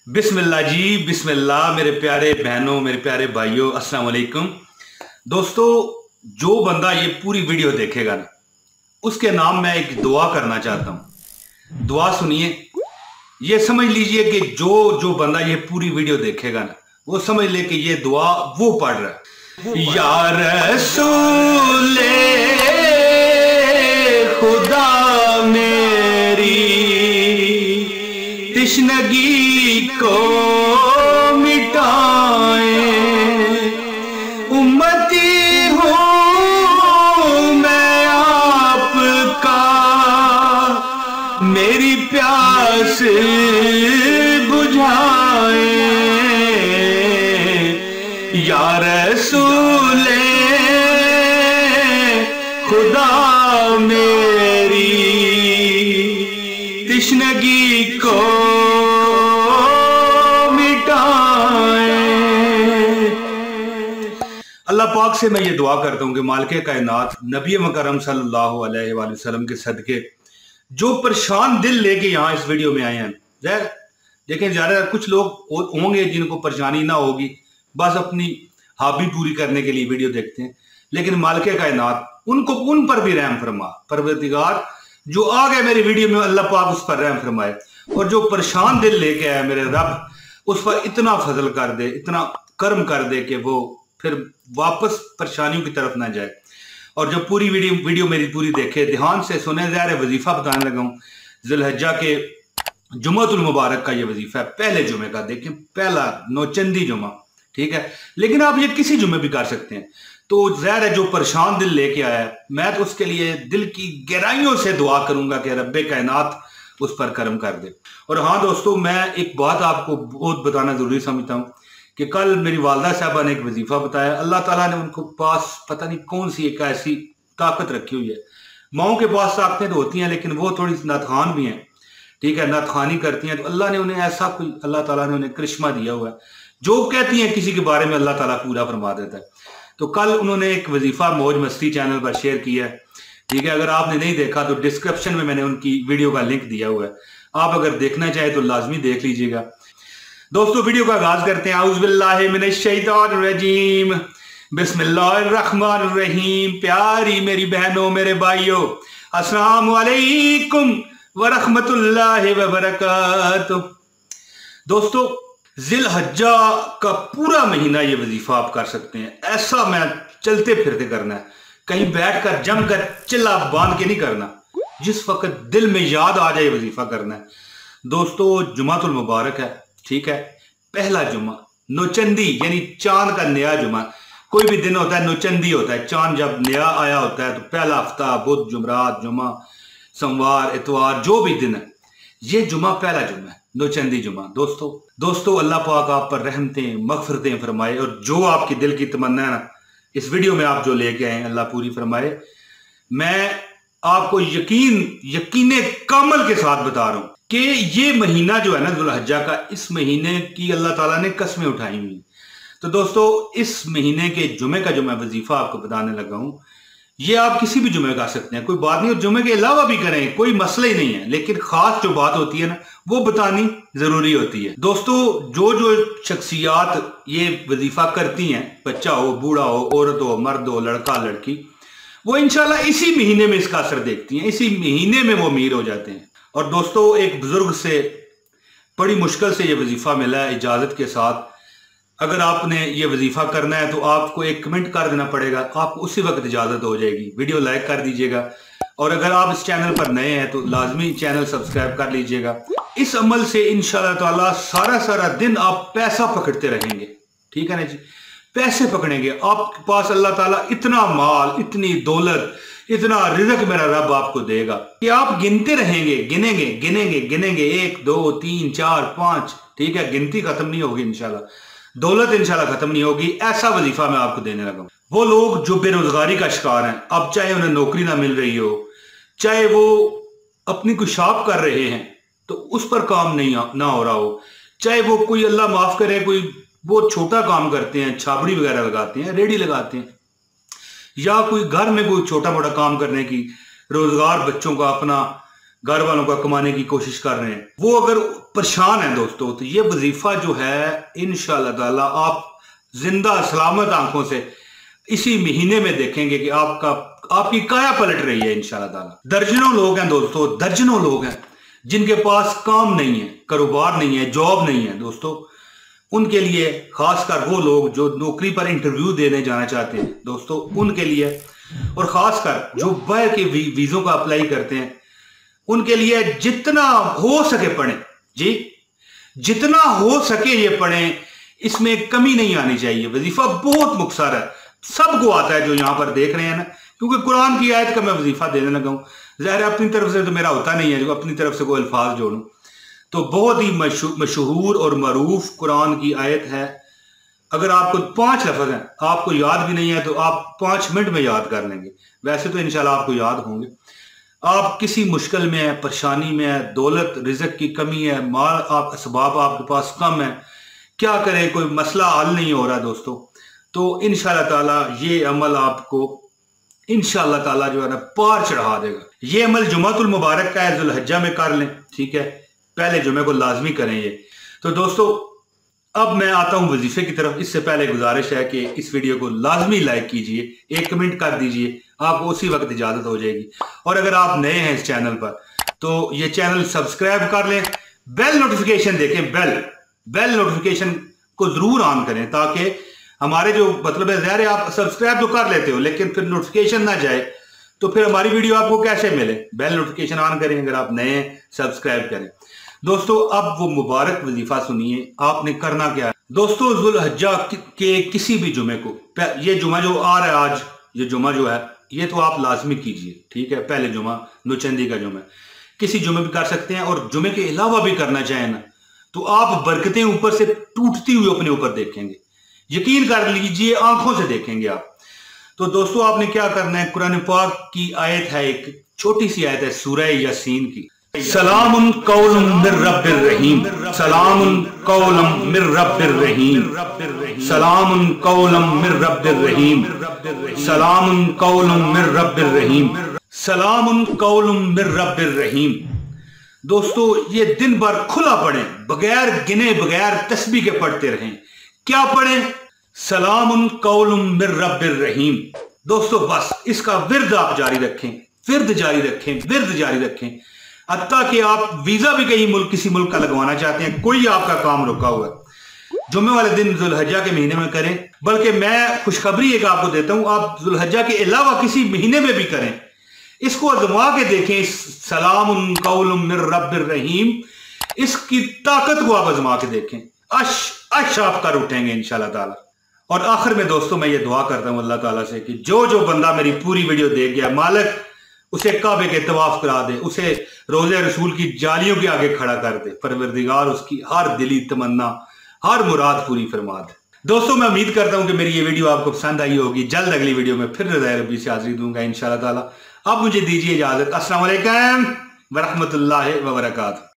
बिस्मिल्लाह जी, बिस्मिल्लाह। मेरे प्यारे बहनों, मेरे प्यारे भाइयों, अस्सलाम वालेकुम। दोस्तों, जो बंदा ये पूरी वीडियो देखेगा ना, उसके नाम मैं एक दुआ करना चाहता हूं। दुआ सुनिए। ये समझ लीजिए कि जो जो बंदा ये पूरी वीडियो देखेगा ना, वो समझ ले कि ये दुआ वो पढ़ रहा है। या रसूले खुदा मेरी तिश्नगी को मिटाए, उम्मती हूँ मैं आपका, मेरी प्यास बुझाए। या रसूले खुदा मेरी तिश्नगी को अल्लाह पाक से मैं ये दुआ करता हूँ कि मालिक कायनात नबी मुकर्रम सल्लल्लाहु अलैहि वसल्लम के सदके जो परेशान दिल लेके यहाँ इस वीडियो में आए हैं, देखें ज़्यादा कुछ लोग होंगे जिनको परेशानी ना होगी, बस अपनी हॉबी पूरी करने के लिए वीडियो देखते हैं, लेकिन मालिक कायनात उनको उन पर भी रहम फरमा। परवरदिगार जो आ गए मेरी वीडियो में, अल्लाह पाक उस पर रहम फरमाए, और जो परेशान दिल लेके आया मेरे रब उस पर इतना फजल कर दे, इतना कर्म कर दे कि वो फिर वापस परेशानियों की तरफ ना जाए। और जो पूरी वीडियो मेरी पूरी देखे, ध्यान से सुने। ज़ाहिर वजीफा बताने लगा हूँ, ज़ुल्हिज्जा के जुम्मतुल मुबारक का ये वजीफा है, पहले जुमे का। देखें, पहला नौचंदी जुमा, ठीक है, लेकिन आप ये किसी जुमे भी कर सकते हैं। तो ज़ाहिर है जो परेशान दिल लेके आया है, मैं तो उसके लिए दिल की गहराइयों से दुआ करूंगा कि रब्बे कायनात उस पर करम कर दे। और हाँ दोस्तों, मैं एक बात आपको बहुत बताना जरूरी समझता हूँ कि कल मेरी वालदा साहबा ने एक वजीफा बताया। अल्लाह ताला ने उनको पास पता नहीं कौन सी एक ऐसी ताकत रखी हुई है। माओं के पास ताकतें तो होती हैं, लेकिन वो थोड़ी नाथखान भी हैं, ठीक है, नाथखानी करती हैं। तो अल्लाह ने उन्हें ऐसा कोई, अल्लाह ताला ने उन्हें करिश्मा दिया हुआ है, जो कहती हैं किसी के बारे में अल्लाह ताला पूरा फरमा देता है। तो कल उन्होंने एक वजीफा मौज मस्ती चैनल पर शेयर किया है, ठीक है। अगर आपने नहीं देखा तो डिस्क्रिप्शन में मैंने उनकी वीडियो का लिंक दिया हुआ है, आप अगर देखना चाहे तो लाजमी देख लीजिएगा। दोस्तों, वीडियो का आगाज करते हैं। औज़ु बिल्लाहि मिनश शैतानिर रजीम, बिस्मिल्लाहिर रहमानिर रहीम। प्यारी मेरी बहनों, मेरे भाइयों, अस्सलाम वालेकुम व रहमतुल्लाहि व बरकातुहू। दोस्तों, ज़िलहज्जा का पूरा महीना ये वजीफा आप कर सकते हैं। ऐसा मैं चलते फिरते करना है, कहीं बैठकर जमकर चिल्ला बांध के नहीं करना, जिस वक्त दिल में याद आ जाए वजीफा करना है। दोस्तों, जुमातुल मुबारक है, ठीक है, पहला जुमा, नौचंदी यानी चांद का नया जुमा। कोई भी दिन होता है नौचंदी होता है, चांद जब नया आया होता है तो पहला हफ्ता, बुध, जुमरात, जुमा, सोमवार, इतवार, जो भी दिन है, ये जुमा पहला जुमा है, नौचंदी जुमा। दोस्तों अल्लाह पाक आप पर रहमतें मगफिरतें फरमाए, और जो आपकी दिल की तमन्ना है ना, इस वीडियो में आप जो लेके आए अल्लाह पूरी फरमाए। मैं आपको यकीन कामल के साथ बता रहा हूं कि ये महीना जो है ना ज़ुल्हिज्जा का, इस महीने की अल्लाह ताला ने कसमें उठाई हुई। तो दोस्तों, इस महीने के जुमे का जो मैं वजीफा आपको बताने लगा हूं, ये आप किसी भी जुमे कर सकते हैं, कोई बात नहीं, और जुमे के अलावा भी करें, कोई मसला ही नहीं है, लेकिन खास जो बात होती है ना, वो बतानी जरूरी होती है। दोस्तों, जो शख्सियात ये वजीफा करती हैं, बच्चा हो, बूढ़ा हो, औरत हो, मर्द हो, लड़का लड़की, वो इंशाल्लाह इसी महीने में इसका असर देखती हैं, इसी महीने में वो अमीर हो जाते हैं। और दोस्तों, एक बुजुर्ग से बड़ी मुश्किल से ये वजीफा मिला है इजाजत के साथ। अगर आपने ये वजीफा करना है तो आपको एक कमेंट कर देना पड़ेगा, आपको उसी वक्त इजाजत हो जाएगी। वीडियो लाइक कर दीजिएगा, और अगर आप इस चैनल पर नए हैं तो लाजमी चैनल सब्सक्राइब कर लीजिएगा। इस अमल से इंशाल्लाह ताला सारा दिन आप पैसा पकड़ते रहेंगे, ठीक है ना जी, पैसे पकड़ेंगे। आपके पास अल्लाह ताला इतना माल, इतनी दौलत, इतना रिज़्क मेरा रब आपको देगा कि आप गिनते रहेंगे, गिनेंगे 1 2 3 4 5, ठीक है, गिनती खत्म नहीं होगी इंशाल्लाह, दौलत इंशाल्लाह खत्म नहीं होगी। ऐसा वजीफा मैं आपको देने लगा हूं। वो लोग जो बेरोजगारी का शिकार हैं, अब चाहे उन्हें नौकरी ना मिल रही हो, चाहे वो अपनी कोई शॉप कर रहे हैं तो उस पर काम ना हो रहा हो, चाहे वो कोई अल्लाह माफ करे कोई वो छोटा काम करते हैं, छाबड़ी वगैरह लगाते हैं, रेडी लगाते हैं, या कोई घर में कोई छोटा मोटा काम करने की, रोजगार बच्चों का अपना घर वालों का कमाने की कोशिश कर रहे हैं, वो अगर परेशान है दोस्तों, तो ये वजीफा जो है इंशाअल्लाह ताला आप जिंदा सलामत आंखों से इसी महीने में देखेंगे कि आपकी काया पलट रही है इंशाअल्लाह ताला। दर्जनों लोग हैं दोस्तों, दर्जनों लोग हैं जिनके पास काम नहीं है, कारोबार नहीं है, जॉब नहीं है दोस्तों। उनके लिए, खासकर वो लोग जो नौकरी पर इंटरव्यू देने जाना चाहते हैं दोस्तों, उनके लिए, और खासकर जो बाहर के वीजों का अप्लाई करते हैं, उनके लिए जितना हो सके पढ़ें जी, जितना हो सके ये पढ़ें, इसमें कमी नहीं आनी चाहिए। वजीफा बहुत मुख्तसर है, सबको आता है जो यहां पर देख रहे हैं ना, क्योंकि कुरान की आयत का मैं वजीफा देने लगा हूं। ज़ाहिर अपनी तरफ से तो मेरा होता नहीं है जो अपनी तरफ से कोई अल्फाज जोड़ूं, तो बहुत ही मशहूर और मरूफ कुरान की आयत है। अगर आपको 5 लफ्ज हैं, आपको याद भी नहीं है तो आप 5 मिनट में याद कर लेंगे, वैसे तो इंशाल्लाह आपको याद होंगे। आप किसी मुश्किल में है, परेशानी में है, दौलत रिज़्क की कमी है, माल असबाब आपके पास कम है, क्या करें, कोई मसला हल नहीं हो रहा दोस्तों, तो इंशाल्लाह ताला ये अमल आपको इंशाल्लाह ताला जो है ना पार चढ़ा देगा। ये अमल जुमातुल मुबारक का है, जुल्हज्जा में कर लें, ठीक है, पहले जुमे को लाजमी करें ये। तो दोस्तों अब मैं आता हूं वजीफे की तरफ। इससे पहले गुजारिश है कि इस वीडियो को लाजमी लाइक कीजिए, एक कमेंट कर दीजिए, आपको उसी वक्त इजाजत हो जाएगी। और अगर आप नए हैं इस चैनल पर तो ये चैनल सब्सक्राइब कर लें, बेल नोटिफिकेशन देखें, बेल नोटिफिकेशन को जरूर ऑन करें, ताकि हमारे जो मतलब है, ज़ाहिर है आप सब्सक्राइब तो कर लेते हो लेकिन फिर नोटिफिकेशन ना जाए तो फिर हमारी वीडियो आपको कैसे मिले। बेल नोटिफिकेशन ऑन करें अगर आप नए हैं, सब्सक्राइब करें। दोस्तों अब वो मुबारक वजीफा सुनिए, आपने करना क्या है दोस्तों। जुल्हज्जा के किसी भी जुमे को, ये जुमा जो आ रहा है आज, ये जुमा जो है ये तो आप लाजमी कीजिए, ठीक है, पहले जुमा नौचंदी का जुमा, किसी जुमे भी कर सकते हैं, और जुमे के अलावा भी करना चाहें ना तो आप बरकतें ऊपर से टूटती हुई अपने ऊपर देखेंगे, यकीन कर लीजिए, आंखों से देखेंगे आप। तो दोस्तों आपने क्या करना है, कुरान पाक की आयत है, एक छोटी सी आयत है सूरह यासीन की, सलामुन कौलुम मिर रब्बिर रहीम, सलामुन कौलुम मिर रब्बिर रहीम, सलामुन कौलुम मिर रब्बिर रहीम, सलामुन कौलुम मिर रब्बिर रहीम, सलामुन कौलुम मिर रब्बिर रहीम। दोस्तों ये दिन भर खुला पढ़ें, बगैर गिने, बगैर तस्बीह के पढ़ते रहें। क्या पढ़ें? सलामुन कौलुम मिर रब्बिर रहीम। दोस्तों बस इसका विर्द आप जारी रखें, विर्द जारी रखें, विर्द जारी रखें, हत्ता कि आप वीजा भी कहीं मुल्क, किसी मुल्क का लगवाना चाहते हैं, कोई आपका काम रुका हुआ है, जुम्मे वाले दिन जुल्हज्जा के महीने में करें। बल्कि मैं खुशखबरी एक आपको देता हूं, आप जुल्हज्जा के अलावा किसी महीने में भी करें, इसको आजमा के देखें, सलामुन कौलुम मिर रब्बिर रहीम, इसकी ताकत को आप आजमा के देखें, अश आप कर उठेंगे इंशाल्लाह ताला। और आखिर में दोस्तों मैं ये दुआ करता हूं अल्लाह ताला से कि जो बंदा मेरी पूरी वीडियो देख गया, मालिक उसे काबे के तवाफ करा दे, उसे रोज़े रसूल की जालियों के आगे खड़ा कर दे, परवरदिगार उसकी हर दिली तमन्ना, हर मुराद पूरी फरमा दे। दोस्तों मैं उम्मीद करता हूं कि मेरी ये वीडियो आपको पसंद आई होगी। जल्द अगली वीडियो में फिर रज़ा रब्बी से हाजिरी दूंगा इंशाल्लाह ताला। अब मुझे दीजिए इजाजत। अस्सलाम वालेकुम व रहमतुल्लाहि व बरकातहू।